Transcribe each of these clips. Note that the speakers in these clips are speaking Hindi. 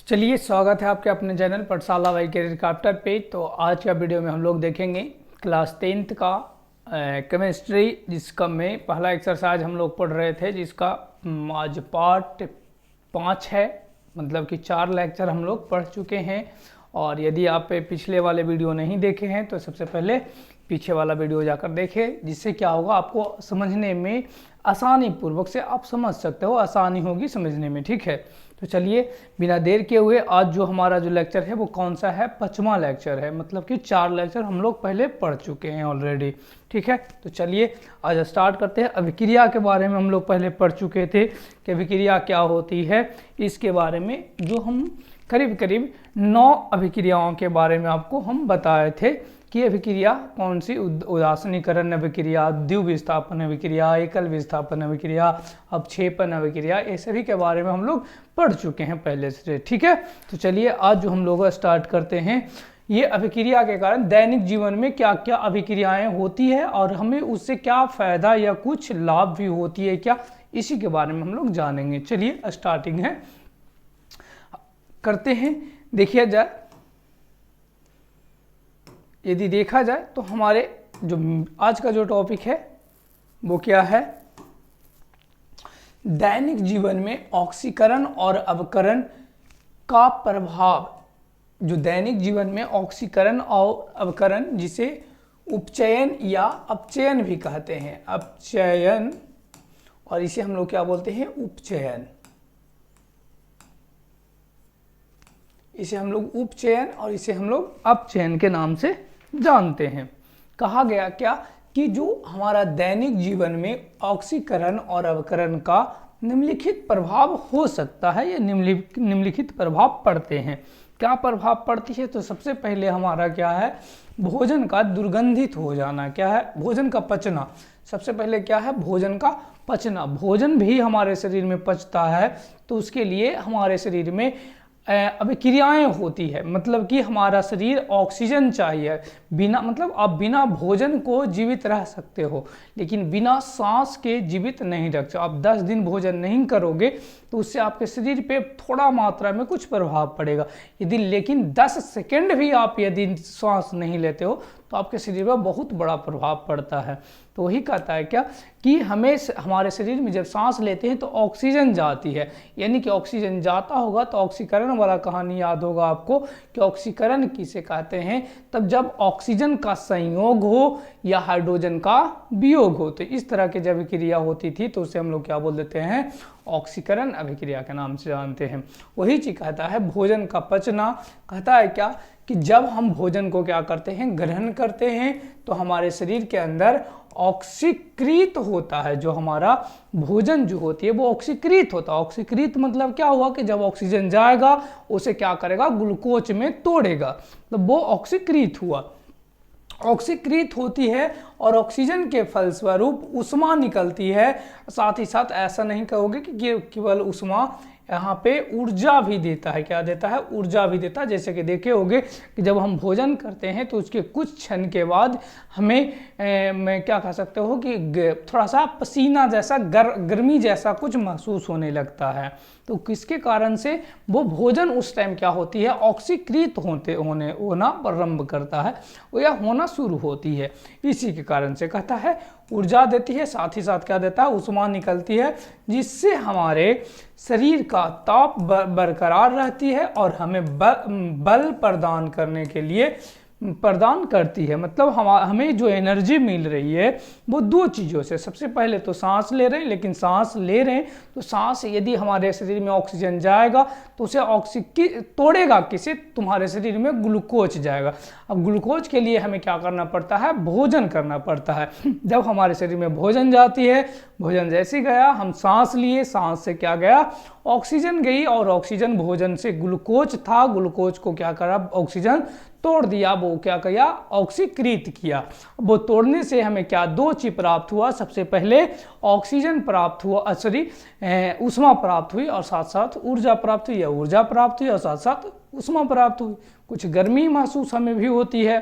चलिए, स्वागत है आपके अपने चैनल पाठशाला वाई कैरियर क्राफ्टर पे। तो आज का वीडियो में हम लोग देखेंगे क्लास 10th का केमिस्ट्री, जिसका में पहला एक्सरसाइज हम लोग पढ़ रहे थे, जिसका आज पार्ट 5 है। मतलब कि 4 लेक्चर हम लोग पढ़ चुके हैं। और यदि आप पिछले वाले वीडियो नहीं देखे हैं तो सबसे पहले पीछे वाला वीडियो जाकर देखें, जिससे क्या होगा, आपको समझने में आसानी पूर्वक से आप समझ सकते हो, आसानी होगी समझने में। ठीक है, तो चलिए बिना देर किए हुए आज जो हमारा जो लेक्चर है वो कौन सा है, 5वां लेक्चर है। मतलब कि 4 लेक्चर हम लोग पहले पढ़ चुके हैं ऑलरेडी। ठीक है, तो चलिए आज स्टार्ट करते हैं। अभिक्रिया के बारे में हम लोग पहले पढ़ चुके थे कि अभिक्रिया क्या होती है। इसके बारे में जो हम करीब करीब 9 अभिक्रियाओं के बारे में आपको हम बताए थे कि अभिक्रिया कौन सी, उदासीनीकरण अभिक्रिया, द्विविस्थापन अभिक्रिया, एकल विस्थापन अभिक्रिया, अपक्षेपण अभिक्रिया, ये सभी के बारे में हम लोग पढ़ चुके हैं पहले से। ठीक है, तो चलिए आज जो हम लोग स्टार्ट करते हैं, ये अभिक्रिया के कारण दैनिक जीवन में क्या क्या अभिक्रियाएं होती है और हमें उससे क्या फायदा या कुछ लाभ भी होती है क्या, इसी के बारे में हम लोग जानेंगे। चलिए स्टार्टिंग है, करते हैं। देखिए जाए, यदि देखा जाए तो हमारे जो आज का जो टॉपिक है वो क्या है, दैनिक जीवन में ऑक्सीकरण और अवकरण का प्रभाव। जो दैनिक जीवन में ऑक्सीकरण और अवकरण, जिसे उपचयन या अपचयन भी कहते हैं, अपचयन, और इसे हम लोग क्या बोलते हैं, उपचयन। इसे हम लोग उपचयन और इसे हम लोग अपचयन के नाम से जानते हैं। कहा गया क्या कि जो हमारा दैनिक जीवन में ऑक्सीकरण और अवकरण का निम्नलिखित प्रभाव हो सकता है या निम्नलिखित प्रभाव पड़ते हैं। क्या प्रभाव पड़ती है, तो सबसे पहले हमारा क्या है, भोजन का दुर्गंधित हो जाना। क्या है, भोजन का पचना। सबसे पहले क्या है, भोजन का पचना। भोजन भी हमारे शरीर में पचता है, तो उसके लिए हमारे शरीर में अभिक्रियाएं होती है। मतलब कि हमारा शरीर ऑक्सीजन चाहिए। बिना, मतलब आप बिना भोजन को जीवित रह सकते हो, लेकिन बिना सांस के जीवित नहीं रख सकते। आप 10 दिन भोजन नहीं करोगे तो उससे आपके शरीर पे थोड़ा मात्रा में कुछ प्रभाव पड़ेगा। यदि लेकिन 10 सेकंड भी आप यदि सांस नहीं लेते हो तो आपके शरीर पर बहुत बड़ा प्रभाव पड़ता है। तो वही कहता है क्या कि हमें हमारे शरीर में जब सांस लेते हैं तो ऑक्सीजन जाती है, यानी कि ऑक्सीजन जाता होगा तो ऑक्सीकरण वाला कहानी याद होगा आपको कि ऑक्सीकरण किसे कहते हैं, तब जब ऑक्सीजन का संयोग हो या हाइड्रोजन का वियोग हो। तो इस तरह की जब अभिक्रिया होती थी तो उसे हम लोग क्या बोल देते हैं, ऑक्सीकरण अभिक्रिया के नाम से जानते हैं। वही चीज कहता है भोजन का पचना। कहता है क्या कि जब हम भोजन को क्या करते हैं, ग्रहण करते हैं, तो हमारे शरीर के अंदर ऑक्सीकृत होता है। जो हमारा भोजन जो होती है वो ऑक्सीकृत होता है। ऑक्सीकृत मतलब क्या हुआ कि जब ऑक्सीजन जाएगा उसे क्या करेगा, ग्लूकोज में तोड़ेगा, तो वो ऑक्सीकृत हुआ। ऑक्सीकृत होती है और ऑक्सीजन के फलस्वरूप ऊष्मा निकलती है। साथ ही साथ ऐसा नहीं कहोगे कि केवल ऊष्मा, यहाँ पे ऊर्जा भी देता है। क्या देता है, ऊर्जा भी देता है। जैसे कि देखे होंगे कि जब हम भोजन करते हैं तो उसके कुछ क्षण के बाद हमें मैं क्या कह सकते हो कि थोड़ा सा पसीना जैसा, गर्मी जैसा कुछ महसूस होने लगता है। तो किसके कारण से, वो भोजन उस टाइम क्या होती है, ऑक्सीकृत होना प्रारंभ करता है, वो या होना शुरू होती है। इसी के कारण से कहता है ऊर्जा देती है, साथ ही साथ क्या देता है, ऊष्मा निकलती है, जिससे हमारे शरीर का ताप बरकरार रहती है और हमें बल प्रदान करने के लिए प्रदान करती है। मतलब हमें जो एनर्जी मिल रही है वो 2 चीज़ों से। सबसे पहले तो सांस ले रहे हैं, लेकिन सांस ले रहे हैं तो सांस यदि हमारे शरीर में ऑक्सीजन जाएगा तो उसे तोड़ेगा किसे, तुम्हारे शरीर में ग्लूकोज जाएगा। अब ग्लूकोज के लिए हमें क्या करना पड़ता है, भोजन करना पड़ता है। जब हमारे शरीर में भोजन जाती है, भोजन जैसे गया, हम सांस लिए, सांस से क्या गया, ऑक्सीजन गई, और ऑक्सीजन भोजन से ग्लूकोज था, ग्लूकोज को क्या करा, ऑक्सीजन तोड़ दिया, वो क्या किया, ऑक्सीकृत किया। वो तोड़ने से हमें क्या, 2 चीज प्राप्त हुआ। सबसे पहले ऑक्सीजन प्राप्त हुआ, ऊष्मा प्राप्त हुई, और साथ साथ ऊर्जा प्राप्त हुई, या ऊर्जा प्राप्त हुई और साथ साथ ऊष्मा प्राप्त हुई। कुछ गर्मी महसूस हमें भी होती है।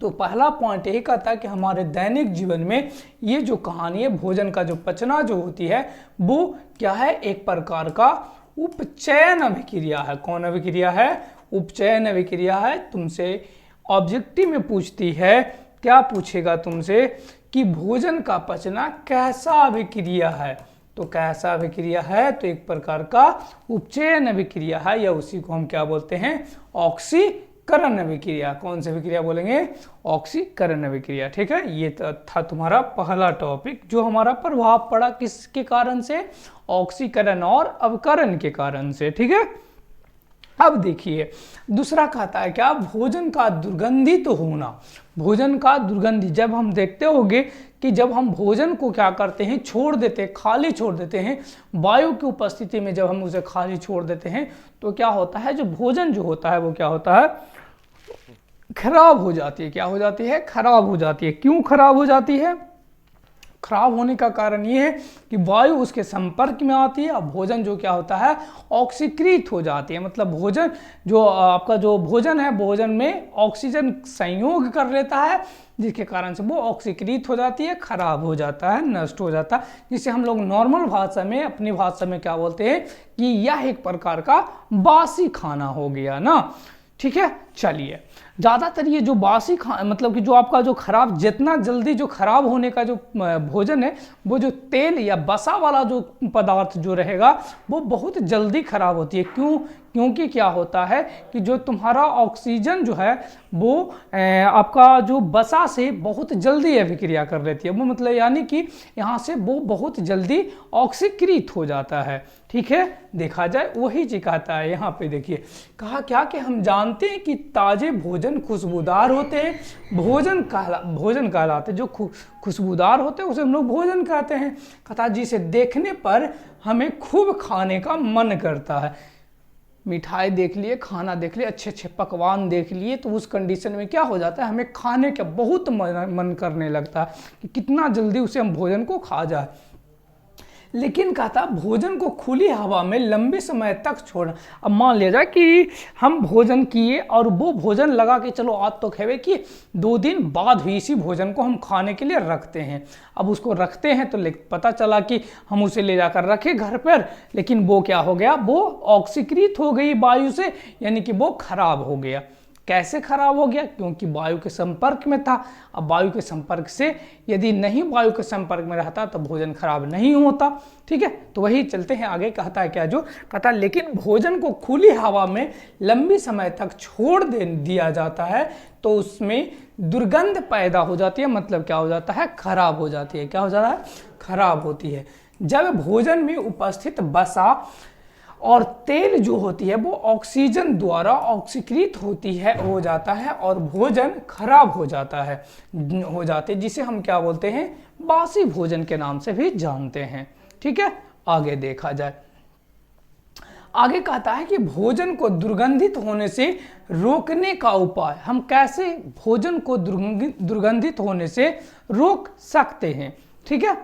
तो पहला पॉइंट यही कहता है कि हमारे दैनिक जीवन में ये जो कहानी है, भोजन का जो पचना जो होती है, वो क्या है, एक प्रकार का उपचयन अभिक्रिया है। कौन अभिक्रिया है? उपचयन अभिक्रिया है। तुमसे ऑब्जेक्टिव में पूछती है, क्या पूछेगा तुमसे कि भोजन का पचना कैसा अभिक्रिया है। तो कैसा अभिक्रिया है? तो एक प्रकार का उपचयन अभिक्रिया है, या उसी को हम क्या बोलते हैं? ऑक्सीकरण अभिक्रिया। कौन सी अभिक्रिया बोलेंगे? ऑक्सीकरण अभिक्रिया। ठीक है, ये था तुम्हारा पहला टॉपिक जो हमारा प्रभाव पड़ा किसके कारण से? ऑक्सीकरण और अवकरण के कारण से। ठीक है, अब देखिए दूसरा कहता है क्या? भोजन का दुर्गंधित होना। भोजन का दुर्गंधी, जब हम देखते होंगे कि जब हम भोजन को क्या करते हैं? छोड़ देते हैं, खाली छोड़ देते हैं, वायु की उपस्थिति में जब हम उसे खाली छोड़ देते हैं तो क्या होता है? जो भोजन जो होता है वो क्या होता है? खराब हो जाती है। क्या हो जाती है? खराब हो जाती है। क्यों खराब हो जाती है? खराब होने का कारण ये है कि वायु उसके संपर्क में आती है और भोजन जो क्या होता है? ऑक्सीकृत हो जाती है। मतलब भोजन जो आपका जो भोजन है, भोजन में ऑक्सीजन संयोग कर लेता है, जिसके कारण से वो ऑक्सीकृत हो जाती है, खराब हो जाता है, नष्ट हो जाता है, जिसे हम लोग नॉर्मल भाषा में, अपनी भाषा में क्या बोलते हैं कि यह एक प्रकार का बासी खाना हो गया ना। ठीक है, चलिए ज़्यादातर ये जो बासी मतलब कि जो आपका जो खराब, जितना जल्दी जो खराब होने का जो भोजन है, वो जो तेल या बसा वाला जो पदार्थ जो रहेगा वो बहुत जल्दी खराब होती है। क्यों? क्योंकि क्या होता है कि जो तुम्हारा ऑक्सीजन जो है वो आपका जो बसा से बहुत जल्दी अभिक्रिया कर लेती है। वो मतलब यानी कि यहाँ से वो बहुत जल्दी ऑक्सीकृत हो जाता है। ठीक है, देखा जाए वही चीज कहता है यहाँ पे। देखिए कहा क्या कि हम जानते हैं कि ताजे भोजन खुशबूदार होते हैं। भोजन कहलाते जो खुशबूदार होते हैं उसे हम लोग भोजन कहते हैं। कथा जिसे देखने पर हमें खूब खाने का मन करता है। मिठाई देख लिए, खाना देख लिए, अच्छे अच्छे पकवान देख लिए, तो उस कंडीशन में क्या हो जाता है? हमें खाने का बहुत मन करने लगता है कि कितना जल्दी उसे हम भोजन को खा जाए। लेकिन कहता भोजन को खुली हवा में लंबे समय तक छोड़ना। अब मान लिया जाए कि हम भोजन किए और वो भोजन लगा के चलो आज तो खेवे कि 2 दिन बाद भी इसी भोजन को हम खाने के लिए रखते हैं। अब उसको रखते हैं तो पता चला कि हम उसे ले जाकर रखे घर पर, लेकिन वो क्या हो गया? वो ऑक्सीकृत हो गई वायु से, यानी कि वो खराब हो गया। कैसे खराब हो गया? क्योंकि वायु के संपर्क में था। अब वायु के संपर्क से यदि नहीं वायु के संपर्क में रहता तो भोजन खराब नहीं होता। ठीक है, तो वही चलते हैं आगे। कहता है क्या? जो कहता है लेकिन भोजन को खुली हवा में लंबी समय तक छोड़ दिया जाता है तो उसमें दुर्गंध पैदा हो जाती है। मतलब क्या हो जाता है? खराब हो जाती है। क्या हो जाता है? खराब होती है। जब भोजन में उपस्थित बसा और तेल जो होती है वो ऑक्सीजन द्वारा ऑक्सीकृत होती है, हो जाता है और भोजन खराब हो जाते जिसे हम क्या बोलते हैं? बासी भोजन के नाम से भी जानते हैं। ठीक है, आगे देखा जाए। आगे कहता है कि भोजन को दुर्गंधित होने से रोकने का उपाय। हम कैसे भोजन को दुर्गंधित होने से रोक सकते हैं? ठीक है,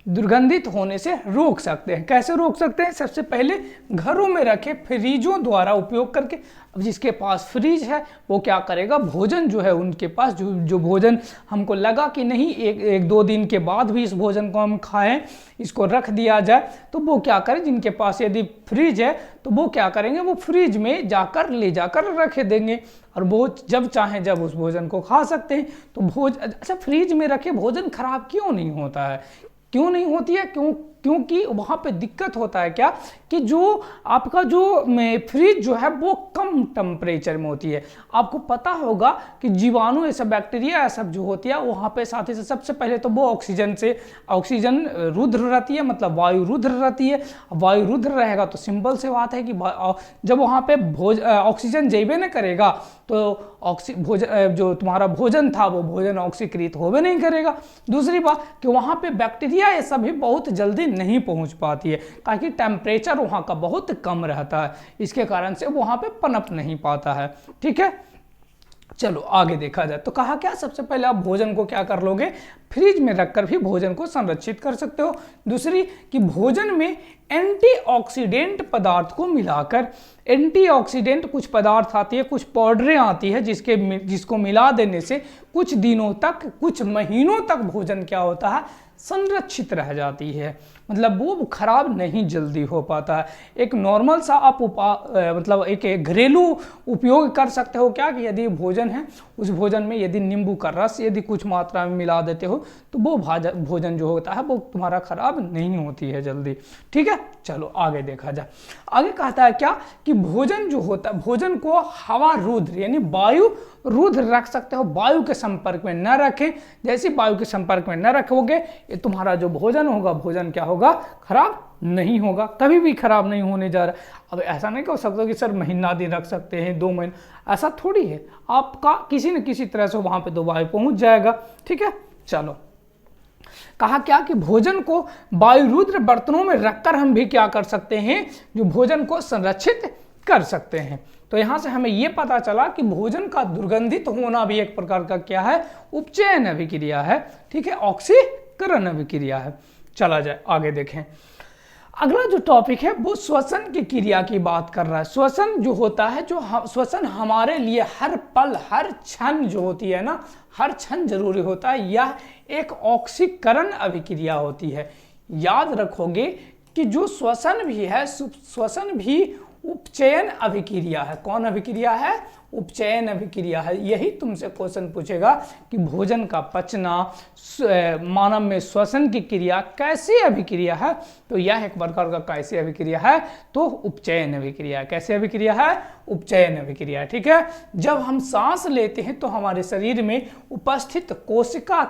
दुर्गंधित होने से रोक सकते हैं। कैसे रोक सकते हैं? सबसे पहले घरों में रखे फ्रिजों द्वारा उपयोग करके। अब जिसके पास फ्रिज है वो क्या करेगा? भोजन जो है उनके पास जो भोजन हमको लगा कि नहीं एक 2 दिन के बाद भी इस भोजन को हम खाएं, इसको रख दिया जाए, तो वो क्या करें? जिनके पास यदि फ्रिज है तो वो क्या करेंगे? वो फ्रिज में जाकर ले जाकर रख देंगे और वो जब चाहें जब उस भोजन को खा सकते हैं। तो अच्छा, फ्रिज में रखे भोजन खराब क्यों नहीं होता है? क्यों नहीं होती है? क्योंकि वहाँ पे दिक्कत होता है क्या कि जो आपका जो फ्रिज जो है वो कम टेम्परेचर में होती है। आपको पता होगा कि जीवाणु ऐसा बैक्टीरिया ऐसा जो होती है वहाँ पे साथ ही से सबसे पहले तो वो ऑक्सीजन रुद्र रहती है, मतलब वायु रुद्र रहती है। वायु रुद्र रहेगा तो सिंपल से बात है कि जब वहाँ पे ऑक्सीजन जैबे न करेगा तो जो तुम्हारा भोजन था वो भोजन ऑक्सीकृत होवे नहीं करेगा। दूसरी बात कि वहाँ पे बैक्टीरिया ये सब भी बहुत जल्दी नहीं पहुँच पाती है, ताकि टेम्परेचर वहाँ का बहुत कम रहता है, इसके कारण से वहाँ पे पनप नहीं पाता है। ठीक है, चलो आगे देखा जाए। तो कहा क्या? सबसे पहले आप भोजन को क्या कर लोगे? फ्रिज में रखकर भी भोजन को संरक्षित कर सकते हो। दूसरी कि भोजन में एंटीऑक्सीडेंट पदार्थ को मिलाकर, एंटीऑक्सीडेंट कुछ पदार्थ आती है, कुछ पाउडरें आती है जिसको मिला देने से कुछ दिनों तक, कुछ महीनों तक भोजन क्या होता है? संरक्षित रह जाती है, मतलब वो खराब नहीं जल्दी हो पाता है। एक नॉर्मल सा आप मतलब एक घरेलू उपयोग कर सकते हो क्या, कि यदि भोजन है उस भोजन में यदि नींबू का रस यदि कुछ मात्रा में मिला देते हो तो वो भोजन जो होता है वो तुम्हारा खराब नहीं होती है जल्दी। ठीक है, चलो आगे देखा जाए। आगे कहता है क्या कि भोजन जो होता है, भोजन को हवा रुद्र यानी वायु रुद्र रख सकते हो, वायु के संपर्क में न रखें। जैसे वायु के संपर्क में न रखोगे ये तुम्हारा जो भोजन होगा, भोजन क्या होगा, खराब नहीं होगा, कभी भी खराब नहीं होने जा रहा। अब ऐसा नहीं कह सकते कि सर महीना दिन रख सकते हैं, 2 महीना, ऐसा थोड़ी है, आपका किसी न किसी तरह से वहां पे तो वायु पहुंच जाएगा। ठीक है, चलो कहा क्या कि भोजन को वायुरुद्र बर्तनों में रखकर हम भी क्या कर सकते हैं, जो भोजन को संरक्षित कर सकते हैं। तो यहां से हमें यह पता चला कि भोजन का दुर्गंधित होना भी एक प्रकार का क्या है, उपचयन अभिक्रिया है। ठीक है, ऑक्सीकरण अभिक्रिया है। चला जाए आगे देखें। अगला जो टॉपिक है वो श्वसन की क्रिया की बात कर रहा है। श्वसन जो होता है, जो श्वसन हमारे लिए हर पल हर क्षण जो होती है ना, हर क्षण जरूरी होता है, यह एक ऑक्सीकरण अभिक्रिया होती है। याद रखोगे कि जो श्वसन भी है, श्वसन भी उपचयन अभिक्रिया है। कौन अभिक्रिया है, उपचयन अभिक्रिया है। यही तुमसे क्वेश्चन पूछेगा कि भोजन का पचना, मानव में श्वसन की क्रिया कैसी अभिक्रिया है, तो यह एक प्रकार का कैसी अभिक्रिया है, तो उपचयन अभिक्रिया है। कैसे अभिक्रिया है, उपचयन अभिक्रिया। ठीक है, जब हम सांस लेते हैं तो हमारे शरीर में उपस्थित कोशिका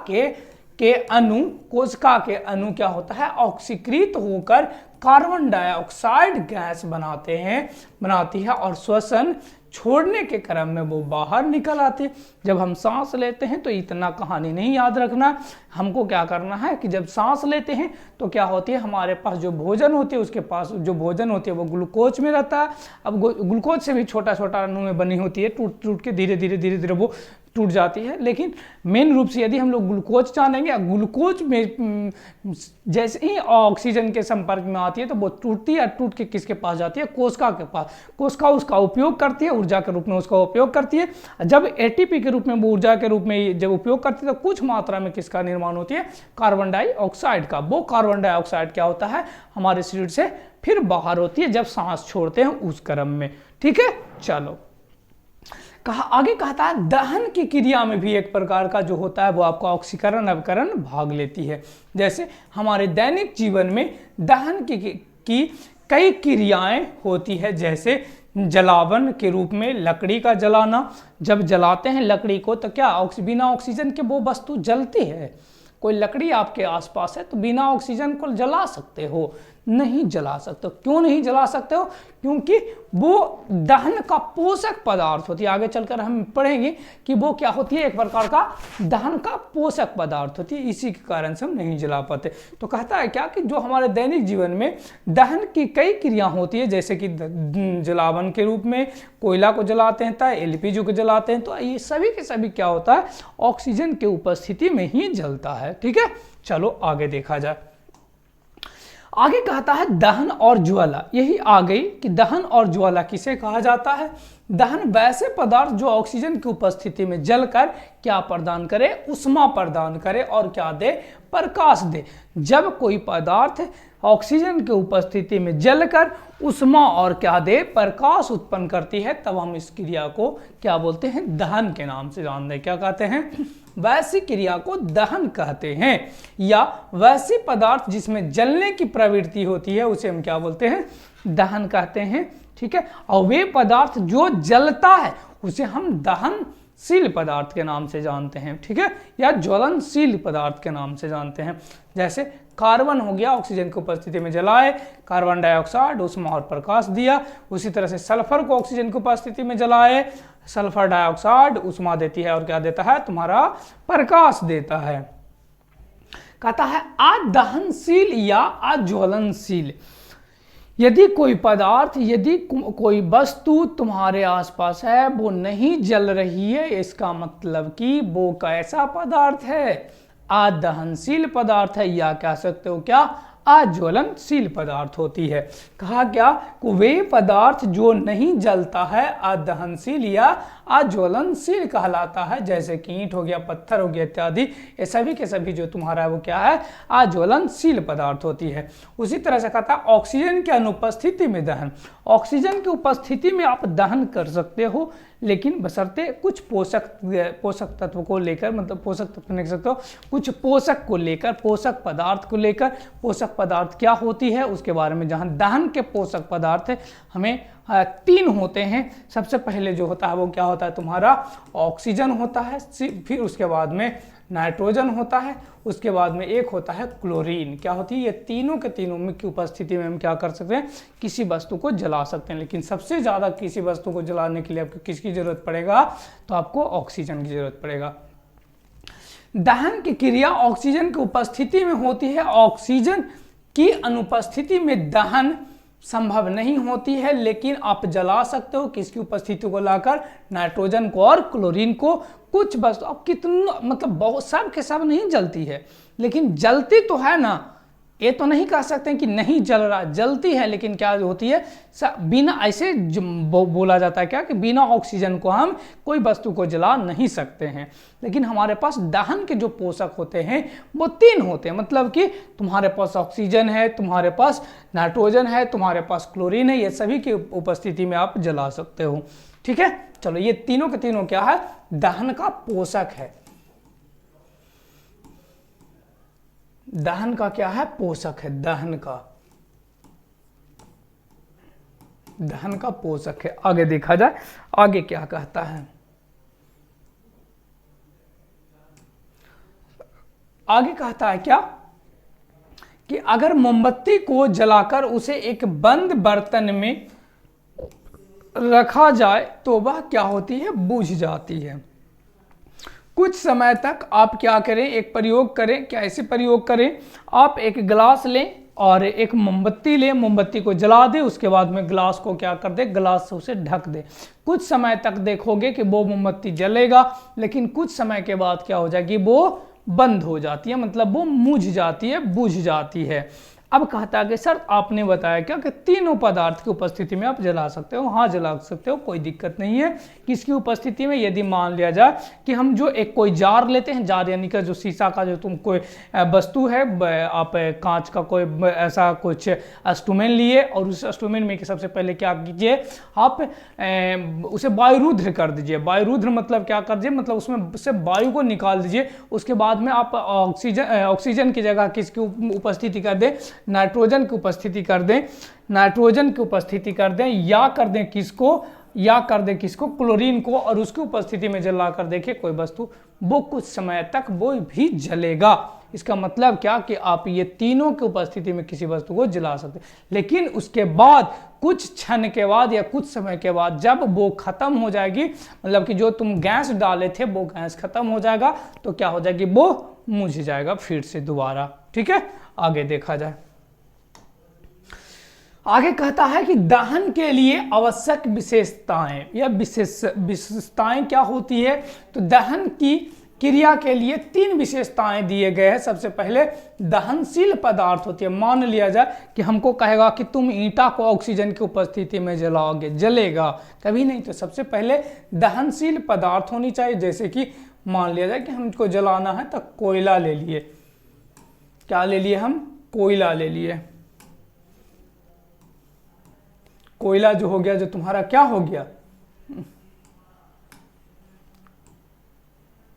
के अणु क्या होता है, ऑक्सीकृत होकर कार्बन डाइऑक्साइड गैस बनाती है और श्वसन छोड़ने के क्रम में वो बाहर निकल आते हैं। जब हम सांस लेते हैं तो इतना कहानी नहीं याद रखना, हमको क्या करना है कि जब सांस लेते हैं तो क्या होती है, हमारे पास जो भोजन होती है, उसके पास जो भोजन होती है वो ग्लूकोज में रहता है। अब ग्लूकोज से भी छोटा छोटा अणु में बनी होती है, टूट के धीरे धीरे वो टूट जाती है। लेकिन मेन रूप से यदि हम लोग ग्लूकोज जानेंगे, ग्लूकोज में जैसे ही ऑक्सीजन के संपर्क में आती है तो वो टूटती है, टूट के किसके पास जाती है, कोशिका के पास। कोशिका उसका उपयोग करती है, ऊर्जा के रूप में उसका उपयोग करती है। जब एटीपी के रूप में वो ऊर्जा के रूप में जब उपयोग करती है तो कुछ मात्रा में किसका निर्माण होती है, कार्बन डाइऑक्साइड का। वो कार्बन डाइऑक्साइड क्या होता है, हमारे शरीर से फिर बाहर होती है जब सांस छोड़ते हैं उस क्रम में। ठीक है, चलो आगे कहता है दहन की क्रिया में भी एक प्रकार का जो होता है वो आपका ऑक्सीकरण अभिकरण भाग लेती है। जैसे हमारे दैनिक जीवन में दहन की कई क्रियाएं होती है, जैसे जलावन के रूप में लकड़ी का जलाना। जब जलाते हैं लकड़ी को तो क्या बिना ऑक्सीजन के वो वस्तु जलती है। कोई लकड़ी आपके आसपास है तो बिना ऑक्सीजन को जला सकते हो, नहीं जला सकते हो। क्यों नहीं जला सकते हो, क्योंकि वो दहन का पोषक पदार्थ होती है। आगे चलकर हम पढ़ेंगे कि वो क्या होती है, एक प्रकार का दहन का पोषक पदार्थ होती है, इसी के कारण से हम नहीं जला पाते। तो कहता है क्या कि जो हमारे दैनिक जीवन में दहन की कई क्रिया होती है, जैसे कि जलावन के रूप में कोयला को जलाते हैं, तो एलपीजी को जलाते हैं, तो ये सभी के सभी क्या होता है, ऑक्सीजन की उपस्थिति में ही जलता है। ठीक है, चलो आगे देखा जाए। आगे कहता है दहन और ज्वाला। यही आ गई कि दहन और ज्वाला किसे कहा जाता है। दहन वैसे पदार्थ जो ऑक्सीजन की उपस्थिति में जलकर क्या प्रदान करे, उष्मा प्रदान करे और क्या दे, प्रकाश दे। जब कोई पदार्थ ऑक्सीजन की उपस्थिति में जलकर उष्मा और क्या दे, प्रकाश उत्पन्न करती है, तब हम इस क्रिया को क्या बोलते हैं, दहन के नाम से जानते हैं। क्या कहते हैं, वैसी क्रिया को दहन कहते हैं। या वैसी पदार्थ जिसमें जलने की प्रवृत्ति होती है उसे हम क्या बोलते हैं, दहन कहते हैं। ठीक है, और वे पदार्थ जो जलता है उसे हम दहनशील पदार्थ के नाम से जानते हैं। ठीक है, या ज्वलनशील पदार्थ के नाम से जानते हैं। जैसे कार्बन हो गया, ऑक्सीजन की उपस्थिति में जलाए, कार्बन डाइऑक्साइड उष्मा और प्रकाश दिया। उसी तरह से सल्फर को ऑक्सीजन की उपस्थिति में जलाए, सल्फर डाइऑक्साइड उष्मा देती है और क्या देता है, तुम्हारा प्रकाश देता है। कहता है अदहनशील या अज्वलनशील। यदि कोई पदार्थ, यदि कोई वस्तु तुम्हारे आसपास है वो नहीं जल रही है, इसका मतलब कि वो कैसा पदार्थ है, अदहनशील पदार्थ है, या कह सकते हो क्या, अज्वलनशील पदार्थ होती है। कहा क्या, वे पदार्थ जो नहीं जलता है अदहनशील या अज्वलनशील कहलाता है, जैसे कि ईंट हो गया, पत्थर हो गया इत्यादि, ये सभी के सभी जो तुम्हारा है वो क्या है, अज्वलनशील पदार्थ होती है। उसी तरह से कहता है ऑक्सीजन की अनुपस्थिति में दहन, ऑक्सीजन की उपस्थिति में आप दहन कर सकते हो, लेकिन बशर्ते कुछ पोषक तत्व को लेकर, मतलब पोषक तत्व नहीं कह सकते हो, कुछ पोषक को लेकर, पोषक पदार्थ को लेकर। पोषक पदार्थ क्या होती है उसके बारे में, जहां दहन के पोषक पदार्थ है हमें 3 होते हैं। सबसे पहले जो होता है वो क्या होता है तुम्हारा, ऑक्सीजन होता है, फिर उसके बाद में नाइट्रोजन होता है, उसके बाद में एक होता है क्लोरीन। क्या होती है, ये तीनों के तीनों में की उपस्थिति में हम क्या कर सकते हैं, किसी वस्तु को जला सकते हैं। लेकिन सबसे ज़्यादा किसी वस्तु को जलाने के लिए आपको किसकी जरूरत पड़ेगा, तो आपको ऑक्सीजन की जरूरत पड़ेगा। दहन की क्रिया ऑक्सीजन की उपस्थिति में होती है। ऑक्सीजन की अनुपस्थिति में दहन संभव नहीं होती है, लेकिन आप जला सकते हो किसकी उपस्थिति को लाकर, नाइट्रोजन को और क्लोरीन को। कुछ वस्तु अब कितना, मतलब बहुत सब के सब नहीं जलती है, लेकिन जलती तो है ना, ये तो नहीं कह सकते कि नहीं जल रहा, जलती है, लेकिन क्या होती है, बिना, ऐसे बोला जाता है क्या कि बिना ऑक्सीजन को हम कोई वस्तु को जला नहीं सकते हैं। लेकिन हमारे पास दहन के जो पोषक होते हैं वो 3 होते हैं, मतलब कि तुम्हारे पास ऑक्सीजन है, तुम्हारे पास नाइट्रोजन है, तुम्हारे पास क्लोरीन है, ये सभी की उपस्थिति में आप जला सकते हो। ठीक है, चलो ये तीनों के तीनों क्या है, दहन का पोषक है। दहन का क्या है, पोषक है, दहन का पोषक है। आगे देखा जाए, आगे क्या कहता है, आगे कहता है क्या कि अगर मोमबत्ती को जलाकर उसे एक बंद बर्तन में रखा जाए तो वह क्या होती है, बुझ जाती है। कुछ समय तक आप क्या करें, एक प्रयोग करें, क्या ऐसे प्रयोग करें, आप एक गिलास लें और एक मोमबत्ती लें, मोमबत्ती को जला दें, उसके बाद में गिलास को क्या कर दें, गिलास से उसे ढक दें। कुछ समय तक देखोगे कि वो मोमबत्ती जलेगा, लेकिन कुछ समय के बाद क्या हो जाएगी, वो बंद हो जाती है, मतलब वो मुझ जाती है, बुझ जाती है। अब कहता है कि सर आपने बताया क्या कि तीनों पदार्थ की उपस्थिति में आप जला सकते हो। हाँ, जला सकते हो, कोई दिक्कत नहीं है। किसकी उपस्थिति में, यदि मान लिया जाए कि हम जो एक कोई जार लेते हैं, जार यानी कि जो शीशा का जो तुम कोई वस्तु है, आप कांच का कोई ऐसा कुछ इंस्ट्रूमेंट लिए और उस इंस्ट्रूमेंट में सबसे पहले क्या कीजिए, आप उसे वायुरुद्ध कर दीजिए। वायुरुद्ध मतलब क्या कर दीजिए, मतलब उसमें से वायु को निकाल दीजिए। उसके बाद में आप ऑक्सीजन की जगह किसकी उपस्थिति कर दें, नाइट्रोजन की उपस्थिति कर दें, नाइट्रोजन की उपस्थिति कर दें, या कर दें किसको, या कर दें किसको, क्लोरीन को, और उसकी उपस्थिति में जला कर देखिए कोई वस्तु, वो कुछ समय तक वो भी जलेगा। इसका मतलब क्या कि आप ये तीनों की उपस्थिति में किसी वस्तु को जला सकते हैं। लेकिन उसके बाद कुछ क्षण के बाद या कुछ समय के बाद जब वो खत्म हो जाएगी, मतलब कि जो तुम गैस डाले थे वो गैस खत्म हो जाएगा, तो क्या हो जाएगी, वो मुझ जाएगा फिर से दोबारा। ठीक है, आगे देखा जाए। आगे कहता है कि दहन के लिए आवश्यक विशेषताएं या विशेषताएं क्या होती है, तो दहन की क्रिया के लिए 3 विशेषताएं दिए गए हैं। सबसे पहले दहनशील पदार्थ होती है। मान लिया जाए कि हमको कहेगा कि तुम ईंटा को ऑक्सीजन की उपस्थिति में जलाओगे, जलेगा कभी नहीं। तो सबसे पहले दहनशील पदार्थ होनी चाहिए। जैसे कि मान लिया जाए कि हमको जलाना है तो कोयला ले लिए, क्या ले लिए हम, कोयला ले लिए। कोयला जो हो गया, जो तुम्हारा क्या हो गया,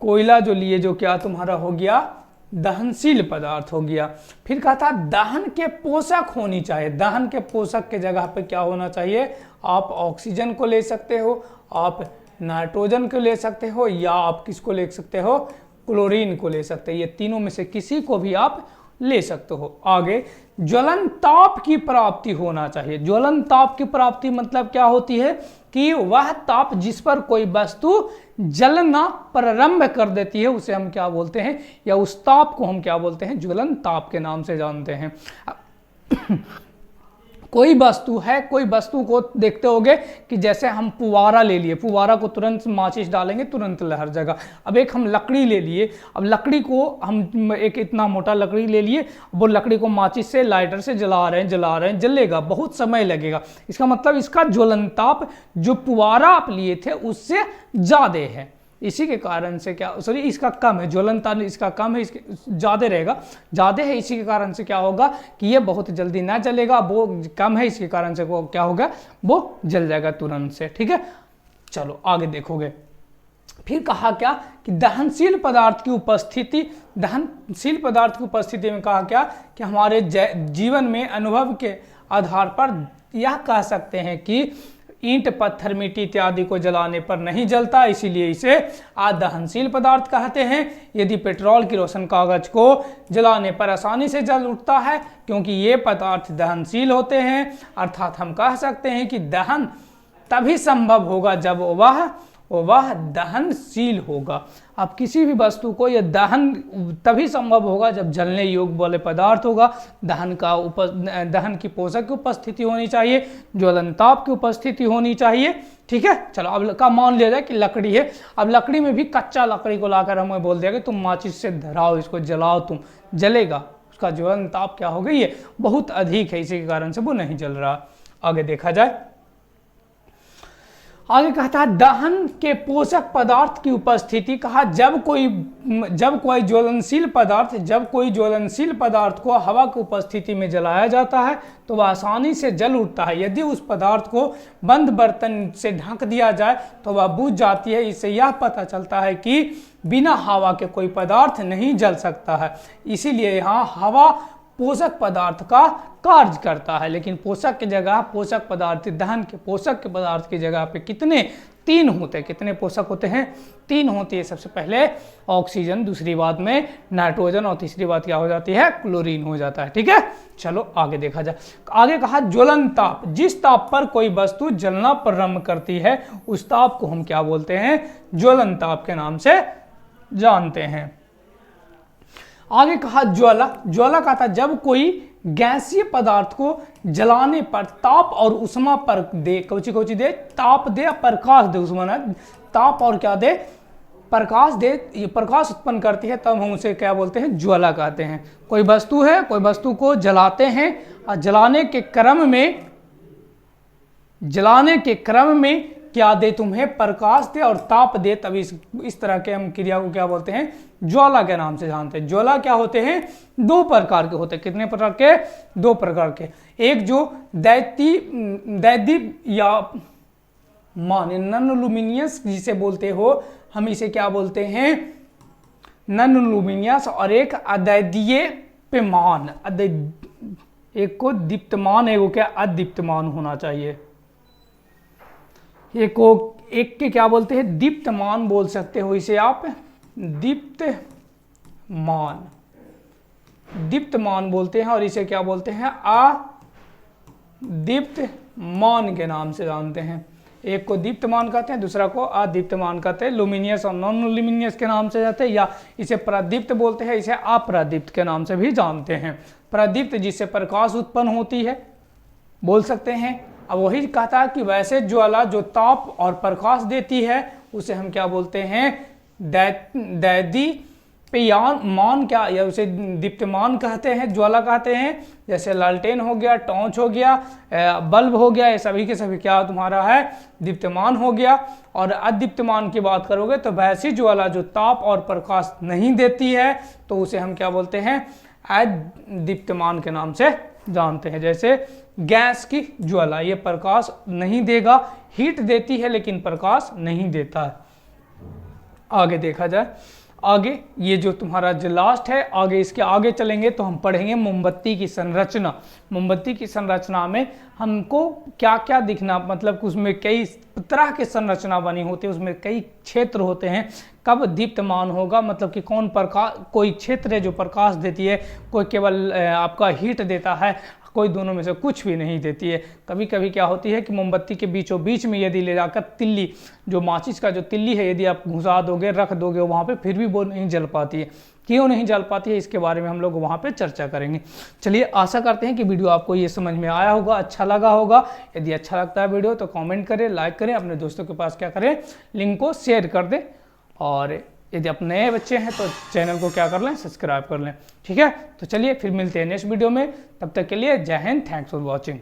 कोयला जो लिए, जो क्या तुम्हारा हो गया, दहनशील पदार्थ हो गया। फिर कहा था दहन के पोषक होनी चाहिए। दहन के पोषक के जगह पे क्या होना चाहिए, आप ऑक्सीजन को ले सकते हो, आप नाइट्रोजन को ले सकते हो, या आप किसको ले सकते हो, क्लोरीन को ले सकते हो। ये तीनों में से किसी को भी आप ले सकते हो। आगे ज्वलन ताप की प्राप्ति होना चाहिए। ज्वलन ताप की प्राप्ति मतलब क्या होती है कि वह ताप जिस पर कोई वस्तु जलना प्रारंभ कर देती है उसे हम क्या बोलते हैं, या उस ताप को हम क्या बोलते हैं, ज्वलन ताप के नाम से जानते हैं। कोई वस्तु है, कोई वस्तु को देखते होगे कि जैसे हम पुआरा ले लिए, पुआरा को तुरंत माचिस डालेंगे तुरंत लहर जाएगा। अब एक हम लकड़ी ले लिए, अब लकड़ी को हम एक इतना मोटा लकड़ी ले लिए, वो लकड़ी को माचिस से लाइटर से जला रहे हैं, जलेगा, बहुत समय लगेगा। इसका मतलब इसका ज्वलनताप जो पुआरा आप लिए थे उससे ज़्यादा है। इसी के कारण से क्या, सॉरी इसका कम है, ज्वलनता इसका कम है, इसके ज़्यादा रहेगा, ज़्यादा है, इसी के कारण से क्या होगा कि ये बहुत जल्दी ना जलेगा, वो कम है इसके कारण से वो क्या होगा, वो जल जाएगा तुरंत से। ठीक है, चलो आगे देखोगे। फिर कहा क्या कि दहनशील पदार्थ की उपस्थिति, दहनशील पदार्थ की उपस्थिति में कहा क्या कि हमारे जीवन में अनुभव के आधार पर यह कह सकते हैं कि ईंट, पत्थर, मिट्टी इत्यादि को जलाने पर नहीं जलता, इसीलिए इसे अदहनशील पदार्थ कहते हैं। यदि पेट्रोल, किरोसिन, कागज को जलाने पर आसानी से जल उठता है क्योंकि ये पदार्थ दहनशील होते हैं, अर्थात हम कह सकते हैं कि दहन तभी संभव होगा जब वह दहनशील होगा। अब किसी भी वस्तु को यह दहन तभी संभव होगा जब जलने योग्य वाले पदार्थ होगा, दहन की पोषक की उपस्थिति होनी चाहिए, ज्वलनताप की उपस्थिति होनी चाहिए। ठीक है, चलो अब का मान लिया जाए कि लकड़ी है, अब लकड़ी में भी कच्चा लकड़ी को लाकर हमें बोल दिया कि तुम माचिस से धराओ, इसको जलाओ, तुम जलेगा, उसका ज्वलनताप क्या हो गई है, बहुत अधिक है, इसी के कारण से वो नहीं जल रहा। आगे देखा जाए, आगे कहता है दहन के पोषक पदार्थ की उपस्थिति। कहा जब कोई ज्वलनशील पदार्थ को हवा की उपस्थिति में जलाया जाता है तो वह आसानी से जल उठता है। यदि उस पदार्थ को बंद बर्तन से ढक दिया जाए तो वह बुझ जाती है। इससे यह पता चलता है कि बिना हवा के कोई पदार्थ नहीं जल सकता है। इसीलिए यहाँ हवा पोषक पदार्थ का कार्य करता है, लेकिन पोषक की जगह पोषक पदार्थ, दहन के पोषक के पदार्थ की जगह पे कितने, 3 होते हैं। कितने पोषक होते हैं, 3 होती है। सबसे पहले ऑक्सीजन, दूसरी बात में नाइट्रोजन और तीसरी बात क्या हो जाती है, क्लोरीन हो जाता है। ठीक है, चलो आगे देखा जाए। आगे कहा ज्वलन ताप, जिस ताप पर कोई वस्तु जलना प्रारंभ करती है उस ताप को हम क्या बोलते हैं, ज्वलन ताप के नाम से जानते हैं। आगे कहा ज्वाला का था जब कोई गैसीय पदार्थ को जलाने पर ताप और उष्मा पर दे, कोची दे, ताप दे, प्रकाश दे, उष्मा ना, ताप और क्या दे, प्रकाश दे, ये प्रकाश उत्पन्न करती है, तब हम उसे क्या बोलते हैं, ज्वाला कहते हैं। कोई वस्तु है, कोई वस्तु को जलाते हैं और जलाने के क्रम में क्या दे, तुम्हें प्रकाश दे और ताप दे, तभी इस तरह के हम क्रिया को क्या बोलते हैं, ज्वाला के नाम से जानते हैं। ज्वाला क्या होते हैं, 2 प्रकार के होते हैं। कितने प्रकार के, 2 प्रकार के। एक जो दैदीप या नॉन लुमिनियस जिसे बोलते हो, हम इसे क्या बोलते हैं, नॉन लुमिनियस, और एक अदैदीय पेमान, एक को दीप्तमान, एक को क्या अदीप्तमान होना चाहिए। एक के क्या बोलते हैं, दीप्तमान बोल सकते हो इसे आप, दीप्तमान बोलते हैं, और इसे क्या बोलते हैं, अदीप्तमान के नाम से जानते हैं। एक को दीप्तमान कहते हैं, दूसरा को अदीप्तमान कहते हैं। लुमिनियस और नॉन लुमिनियस के नाम से जानते हैं, या इसे प्रदीप्त बोलते हैं, इसे अप्रदीप्त के नाम से भी जानते हैं। प्रदीप्त जिससे प्रकाश उत्पन्न होती है बोल सकते हैं। अब वही कहता है कि वैसे ज्वाला जो ताप और प्रकाश देती है उसे हम क्या बोलते हैं, दैदीप्यमान, क्या, या उसे दीप्तमान कहते हैं, ज्वाला कहते हैं। जैसे लालटेन हो गया, टॉर्च हो गया, बल्ब हो गया, ये सभी के सभी क्या तुम्हारा है, दीप्तमान हो गया। और अदीप्तमान की बात करोगे तो वैसी ज्वाला जो ताप और प्रकाश नहीं देती है तो उसे हम क्या बोलते हैं, अदीप्तमान के नाम से जानते हैं। जैसे गैस की ज्वाला, ये प्रकाश नहीं देगा, हीट देती है लेकिन प्रकाश नहीं देता है। आगे देखा जाए, आगे ये जो तुम्हारा जो लास्ट है, आगे इसके आगे चलेंगे तो हम पढ़ेंगे मोमबत्ती की संरचना। मोमबत्ती की संरचना में हमको क्या क्या दिखना, मतलब उसमें कई तरह की संरचना बनी होती है, उसमें कई क्षेत्र होते हैं। कब दीप्तमान होगा, मतलब कि कौन प्रकाश, कोई क्षेत्र है जो प्रकाश देती है, कोई केवल आपका हीट देता है, कोई दोनों में से कुछ भी नहीं देती है। कभी कभी क्या होती है कि मोमबत्ती के बीचों बीच में यदि ले जाकर तिल्ली, जो माचिस का जो तिल्ली है, यदि आप घुसा दोगे, रख दोगे वहाँ पे, फिर भी वो नहीं जल पाती है। क्यों नहीं जल पाती है, इसके बारे में हम लोग वहाँ पे चर्चा करेंगे। चलिए, आशा करते हैं कि वीडियो आपको ये समझ में आया होगा, अच्छा लगा होगा। यदि अच्छा लगता है वीडियो तो कमेंट करें, लाइक करें, अपने दोस्तों के पास क्या करें, लिंक को शेयर कर दें, और यदि आप नए बच्चे हैं तो चैनल को क्या कर लें, सब्सक्राइब कर लें। ठीक है, तो चलिए फिर मिलते हैं नेक्स्ट वीडियो में। तब तक के लिए जय हिंद, थैंक्स फॉर वॉचिंग।